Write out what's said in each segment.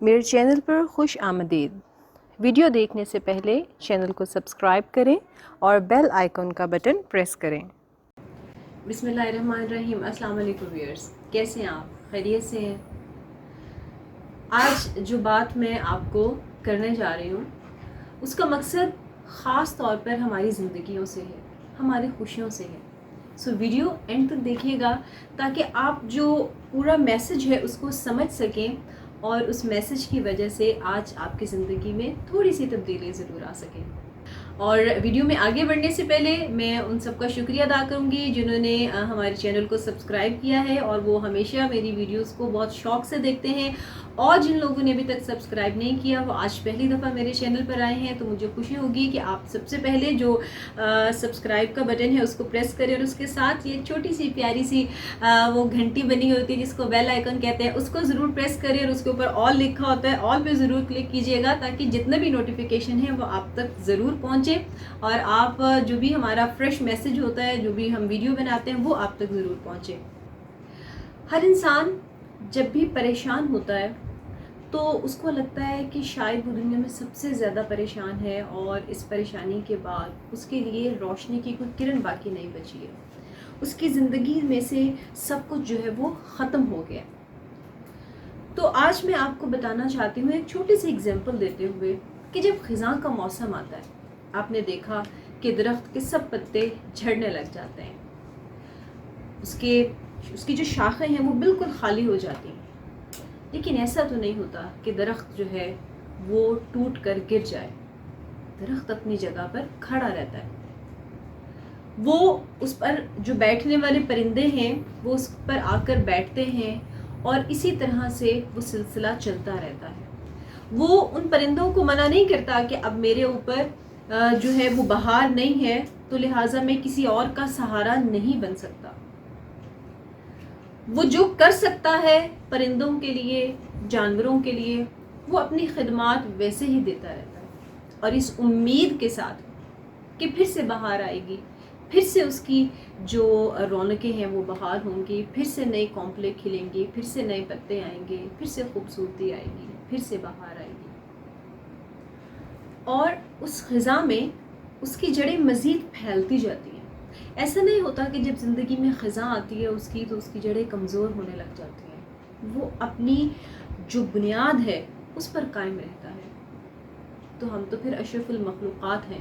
میرے چینل پر خوش آمدید۔ ویڈیو دیکھنے سے پہلے چینل کو سبسکرائب کریں اور بیل آئیکن کا بٹن پریس کریں۔ بسم اللہ الرحمن الرحیم۔ السلام علیکم ویئرز، کیسے ہیں آپ؟ خیریت سے ہیں؟ آج جو بات میں آپ کو کرنے جا رہی ہوں اس کا مقصد خاص طور پر ہماری زندگیوں سے ہے، ہماری خوشیوں سے ہے۔ سو ویڈیو اینڈ تک دیکھیے گا تاکہ آپ جو پورا میسج ہے اس کو سمجھ سکیں اور اس میسج کی وجہ سے آج آپ کی زندگی میں تھوڑی سی تبدیلی ضرور آ سکے۔ اور ویڈیو میں آگے بڑھنے سے پہلے میں ان سب کا شکریہ ادا کروں گی جنہوں نے ہمارے چینل کو سبسکرائب کیا ہے اور وہ ہمیشہ میری ویڈیوز کو بہت شوق سے دیکھتے ہیں، اور جن لوگوں نے ابھی تک سبسکرائب نہیں کیا وہ آج پہلی دفعہ میرے چینل پر آئے ہیں، تو مجھے خوشی ہوگی کہ آپ سب سے پہلے جو سبسکرائب کا بٹن ہے اس کو پریس کریں، اور اس کے ساتھ یہ چھوٹی سی پیاری سی وہ گھنٹی بنی ہوتی ہے جس کو بیل آئیکن کہتے ہیں، اس کو ضرور پریس کریں، اور اس کے اوپر آل لکھا ہوتا ہے، آل پہ ضرور کلک کیجیے گا تاکہ جتنے بھی نوٹیفیکیشن ہیں وہ آپ تک ضرور پہنچے اور آپ جو بھی ہمارا فریش میسج ہوتا ہے، جو بھی ہم ویڈیو بناتے ہیں وہ آپ تک ضرور پہنچے۔ ہر انسان جب بھی پریشان ہوتا ہے تو اس کو لگتا ہے کہ شاید وہ دنیا میں سب سے زیادہ پریشان ہے اور اس پریشانی کے بعد اس کے لیے روشنی کی کوئی کرن باقی نہیں بچی ہے، اس کی زندگی میں سے سب کچھ جو ہے وہ ختم ہو گیا۔ تو آج میں آپ کو بتانا چاہتی ہوں ایک چھوٹی سی اگزامپل دیتے ہوئے کہ جب خزاں کا موسم آتا ہے، آپ نے دیکھا کہ درخت کے سب پتے جھڑنے لگ جاتے ہیں، اس کی جو شاخیں ہیں وہ بالکل خالی ہو جاتی ہیں، لیکن ایسا تو نہیں ہوتا کہ درخت جو ہے وہ ٹوٹ کر گر جائے۔ درخت اپنی جگہ پر کھڑا رہتا ہے، وہ اس پر جو بیٹھنے والے پرندے ہیں وہ اس پر آ کر بیٹھتے ہیں، اور اسی طرح سے وہ سلسلہ چلتا رہتا ہے۔ وہ ان پرندوں کو منع نہیں کرتا کہ اب میرے اوپر جو ہے وہ بہار نہیں ہے تو لہٰذا میں کسی اور کا سہارا نہیں بن سکتا۔ وہ جو کر سکتا ہے پرندوں کے لیے، جانوروں کے لیے، وہ اپنی خدمات ویسے ہی دیتا رہتا ہے، اور اس امید کے ساتھ کہ پھر سے بہار آئے گی، پھر سے اس کی جو رونقیں ہیں وہ بہار ہوں گی، پھر سے نئے کونپلے کھلیں گے، پھر سے نئے پتے آئیں گے، پھر سے خوبصورتی آئے گی، پھر سے بہار آئے گی۔ اور اس خزاں میں اس کی جڑیں مزید پھیلتی جاتی ہیں۔ ایسا نہیں ہوتا کہ جب زندگی میں خزاں آتی ہے اس کی تو اس کی جڑیں کمزور ہونے لگ جاتی ہیں، وہ اپنی جو بنیاد ہے اس پر قائم رہتا ہے۔ تو ہم تو پھر اشرف المخلوقات ہیں۔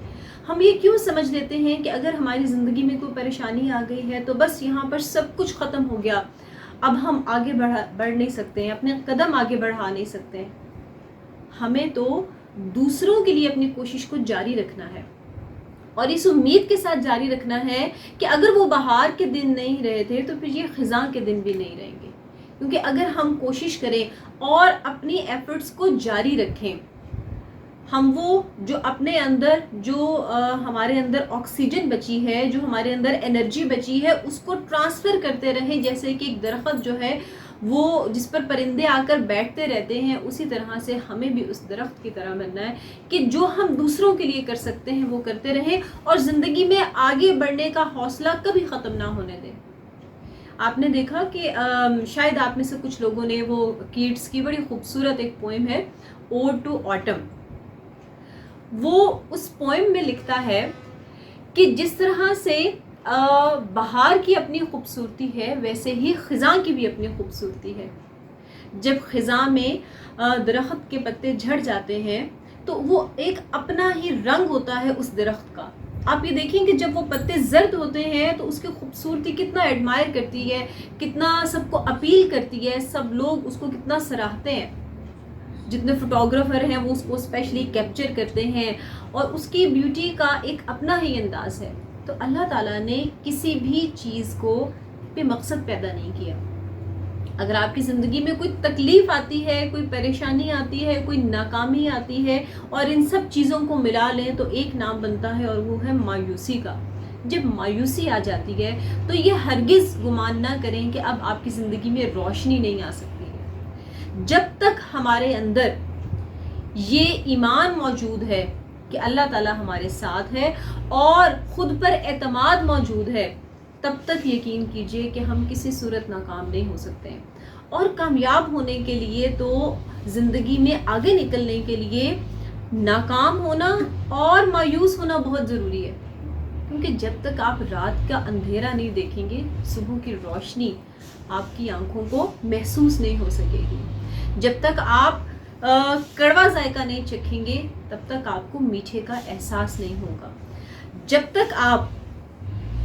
ہم یہ کیوں سمجھ لیتے ہیں کہ اگر ہماری زندگی میں کوئی پریشانی آ گئی ہے تو بس یہاں پر سب کچھ ختم ہو گیا، اب ہم آگے بڑھ نہیں سکتے ہیں، اپنے قدم آگے بڑھا نہیں سکتے ہیں۔ ہمیں تو دوسروں کے لیے اپنی کوشش کو جاری رکھنا ہے، اور اس امید کے ساتھ جاری رکھنا ہے کہ اگر وہ بہار کے دن نہیں رہے تھے تو پھر یہ خزاں کے دن بھی نہیں رہیں گے، کیونکہ اگر ہم کوشش کریں اور اپنی ایفرٹس کو جاری رکھیں، ہم وہ جو اپنے اندر جو ہمارے اندر آکسیجن بچی ہے، جو ہمارے اندر انرجی بچی ہے، اس کو ٹرانسفر کرتے رہیں، جیسے کہ ایک درخت جو ہے وہ جس پر پرندے آ کر بیٹھتے رہتے ہیں، اسی طرح سے ہمیں بھی اس درخت کی طرح بننا ہے کہ جو ہم دوسروں کے لیے کر سکتے ہیں وہ کرتے رہیں، اور زندگی میں آگے بڑھنے کا حوصلہ کبھی ختم نہ ہونے دیں۔ آپ نے دیکھا کہ شاید آپ میں سے کچھ لوگوں نے وہ کیٹس کی بڑی خوبصورت ایک پوئم ہے اوڈ ٹو آٹم، وہ اس پوئم میں لکھتا ہے کہ جس طرح سے بہار کی اپنی خوبصورتی ہے ویسے ہی خزاں کی بھی اپنی خوبصورتی ہے۔ جب خزاں میں درخت کے پتے جھڑ جاتے ہیں تو وہ ایک اپنا ہی رنگ ہوتا ہے اس درخت کا۔ آپ یہ دیکھیں کہ جب وہ پتے زرد ہوتے ہیں تو اس کی خوبصورتی کتنا ایڈمائر کرتی ہے، کتنا سب کو اپیل کرتی ہے، سب لوگ اس کو کتنا سراہتے ہیں، جتنے فوٹوگرافر ہیں وہ اس کو اسپیشلی کیپچر کرتے ہیں، اور اس کی بیوٹی کا ایک اپنا ہی انداز ہے۔ تو اللہ تعالیٰ نے کسی بھی چیز کو بے مقصد پیدا نہیں کیا۔ اگر آپ کی زندگی میں کوئی تکلیف آتی ہے، کوئی پریشانی آتی ہے، کوئی ناکامی آتی ہے، اور ان سب چیزوں کو ملا لیں تو ایک نام بنتا ہے، اور وہ ہے مایوسی کا۔ جب مایوسی آ جاتی ہے تو یہ ہرگز گمان نہ کریں کہ اب آپ کی زندگی میں روشنی نہیں آ سکتی ہے۔ جب تک ہمارے اندر یہ ایمان موجود ہے کہ اللہ تعالیٰ ہمارے ساتھ ہے اور خود پر اعتماد موجود ہے، تب تک یقین کیجئے کہ ہم کسی صورت ناکام نہیں ہو سکتے ہیں۔ اور کامیاب ہونے کے لیے تو زندگی میں آگے نکلنے کے لیے ناکام ہونا اور مایوس ہونا بہت ضروری ہے، کیونکہ جب تک آپ رات کا اندھیرا نہیں دیکھیں گے صبح کی روشنی آپ کی آنکھوں کو محسوس نہیں ہو سکے گی، جب تک آپ کڑوا ذائقہ نہیں چکھیں گے تب تک آپ کو میٹھے کا احساس نہیں ہوگا، جب تک آپ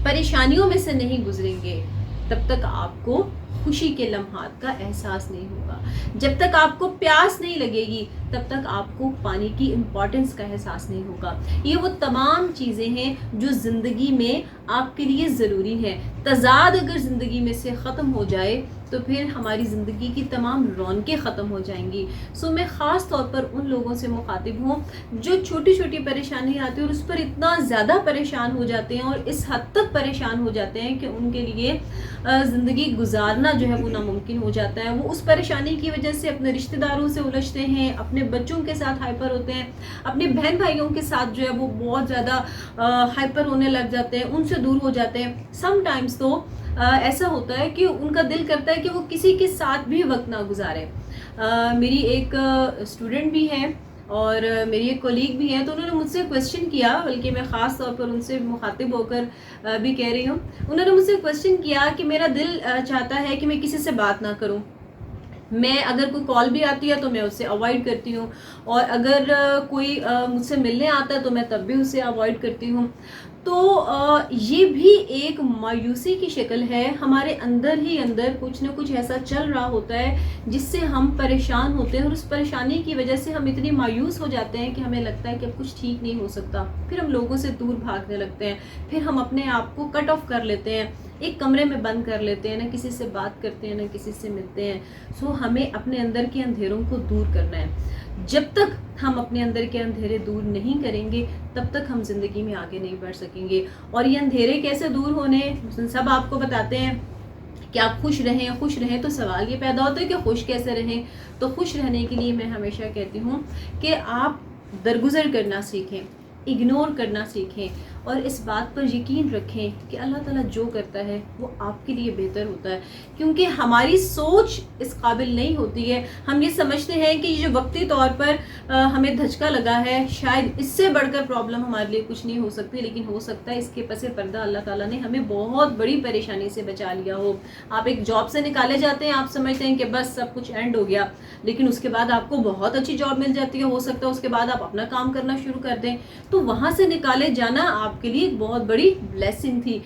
پریشانیوں میں سے نہیں گزریں گے تب تک آپ کو خوشی کے لمحات کا احساس نہیں ہوگا، جب تک آپ کو پیاس نہیں لگے گی تب تک آپ کو پانی کی امپورٹنس کا احساس نہیں ہوگا۔ یہ وہ تمام چیزیں ہیں جو زندگی میں آپ کے لیے ضروری ہیں۔ تضاد اگر زندگی میں سے ختم ہو جائے تو پھر ہماری زندگی کی تمام رونقیں ختم ہو جائیں گی۔ میں خاص طور پر ان لوگوں سے مخاطب ہوں جو چھوٹی چھوٹی پریشانی آتی ہے اور اس پر اتنا زیادہ پریشان ہو جاتے ہیں اور اس حد تک پریشان ہو جاتے ہیں کہ ان کے لیے زندگی گزارنا جو ہے وہ ناممکن ہو جاتا ہے۔ وہ اس پریشانی کی وجہ سے اپنے رشتہ داروں سے الجھتے ہیں، اپنے بچوں کے ساتھ ہائپر ہوتے ہیں، اپنے بہن بھائیوں کے ساتھ جو ہے وہ بہت زیادہ ہائپر ہونے لگ جاتے ہیں، ان سے دور ہو جاتے ہیں۔ سم ٹائمز تو ایسا ہوتا ہے کہ ان کا دل کرتا ہے کہ وہ کسی کے ساتھ بھی وقت نہ گزارے۔ میری ایک اسٹوڈنٹ بھی ہے اور میری ایک کولیگ بھی ہیں، تو انہوں نے مجھ سے کویسچن کیا، بلکہ میں خاص طور پر ان سے مخاطب ہو کر بھی کہہ رہی ہوں، انہوں نے مجھ سے کویسچن کیا کہ میرا دل چاہتا ہے کہ میں کسی سے بات نہ کروں، میں اگر کوئی کال بھی آتی ہے تو میں اسے اوائڈ کرتی ہوں، اور اگر کوئی مجھ سے ملنے آتا ہے تو میں تب بھی اسے اوائڈ کرتی ہوں۔ تو یہ بھی ایک مایوسی کی شکل ہے، ہمارے اندر ہی اندر کچھ نہ کچھ ایسا چل رہا ہوتا ہے جس سے ہم پریشان ہوتے ہیں، اور اس پریشانی کی وجہ سے ہم اتنی مایوس ہو جاتے ہیں کہ ہمیں لگتا ہے کہ اب کچھ ٹھیک نہیں ہو سکتا، پھر ہم لوگوں سے دور بھاگنے لگتے ہیں، پھر ہم اپنے آپ کو کٹ آف کر لیتے ہیں، ایک کمرے میں بند کر لیتے ہیں، نہ کسی سے بات کرتے ہیں نہ کسی سے ملتے ہیں۔ ہمیں اپنے اندر کے اندھیروں کو دور کرنا ہے۔ جب تک ہم اپنے اندر کے اندھیرے دور نہیں کریں گے تب تک ہم زندگی میں آگے نہیں بڑھ سکیں گے۔ اور یہ اندھیرے کیسے دور ہونے سب آپ کو بتاتے ہیں کہ آپ خوش رہیں، تو سوال یہ پیدا ہوتا ہے کہ خوش کیسے رہیں؟ تو خوش رہنے کے لیے میں ہمیشہ کہتی ہوں کہ آپ درگزر کرنا سیکھیں، اگنور کرنا سیکھیں، اور اس بات پر یقین رکھیں کہ اللہ تعالیٰ جو کرتا ہے وہ آپ کے لیے بہتر ہوتا ہے، کیونکہ ہماری سوچ اس قابل نہیں ہوتی ہے۔ ہم یہ سمجھتے ہیں کہ یہ جو وقتی طور پر ہمیں دھچکا لگا ہے شاید اس سے بڑھ کر پرابلم ہمارے لیے کچھ نہیں ہو سکتی، لیکن ہو سکتا ہے اس کے پس پردہ اللہ تعالیٰ نے ہمیں بہت بڑی پریشانی سے بچا لیا ہو۔ آپ ایک جاب سے نکالے جاتے ہیں، آپ سمجھتے ہیں کہ بس سب کچھ اینڈ ہو گیا، لیکن اس کے بعد آپ کو بہت اچھی جاب مل جاتی ہے، ہو سکتا ہے اس کے بعد آپ اپنا کام کرنا شروع کر دیں، تو وہاں سے نکالے جانا آپ کے لیے ایک بہت بڑی بلیسنگ تھی۔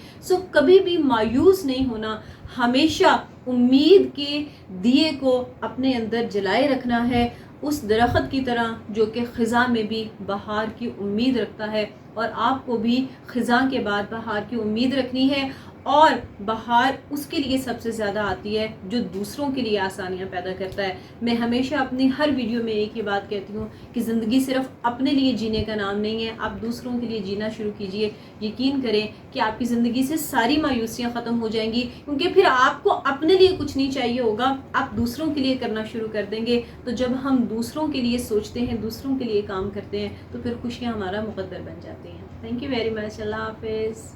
کبھی بھی مایوس نہیں ہونا، ہمیشہ امید کے دیے کو اپنے اندر جلائے رکھنا ہے، اس درخت کی طرح جو کہ خزاں میں بھی بہار کی امید رکھتا ہے، اور آپ کو بھی خزاں کے بعد بہار کی امید رکھنی ہے، اور بہار اس کے لیے سب سے زیادہ آتی ہے جو دوسروں کے لیے آسانیاں پیدا کرتا ہے۔ میں ہمیشہ اپنی ہر ویڈیو میں ایک ہی بات کہتی ہوں کہ زندگی صرف اپنے لیے جینے کا نام نہیں ہے، آپ دوسروں کے لیے جینا شروع کیجئے، یقین کریں کہ آپ کی زندگی سے ساری مایوسیاں ختم ہو جائیں گی، کیونکہ پھر آپ کو اپنے لیے کچھ نہیں چاہیے ہوگا، آپ دوسروں کے لیے کرنا شروع کر دیں گے۔ تو جب ہم دوسروں کے لیے سوچتے ہیں، دوسروں کے لیے کام کرتے ہیں، تو پھر خوشیاں ہمارا مقدر بن جاتی ہیں۔ تھینک یو ویری مچ، اللہ حافظ۔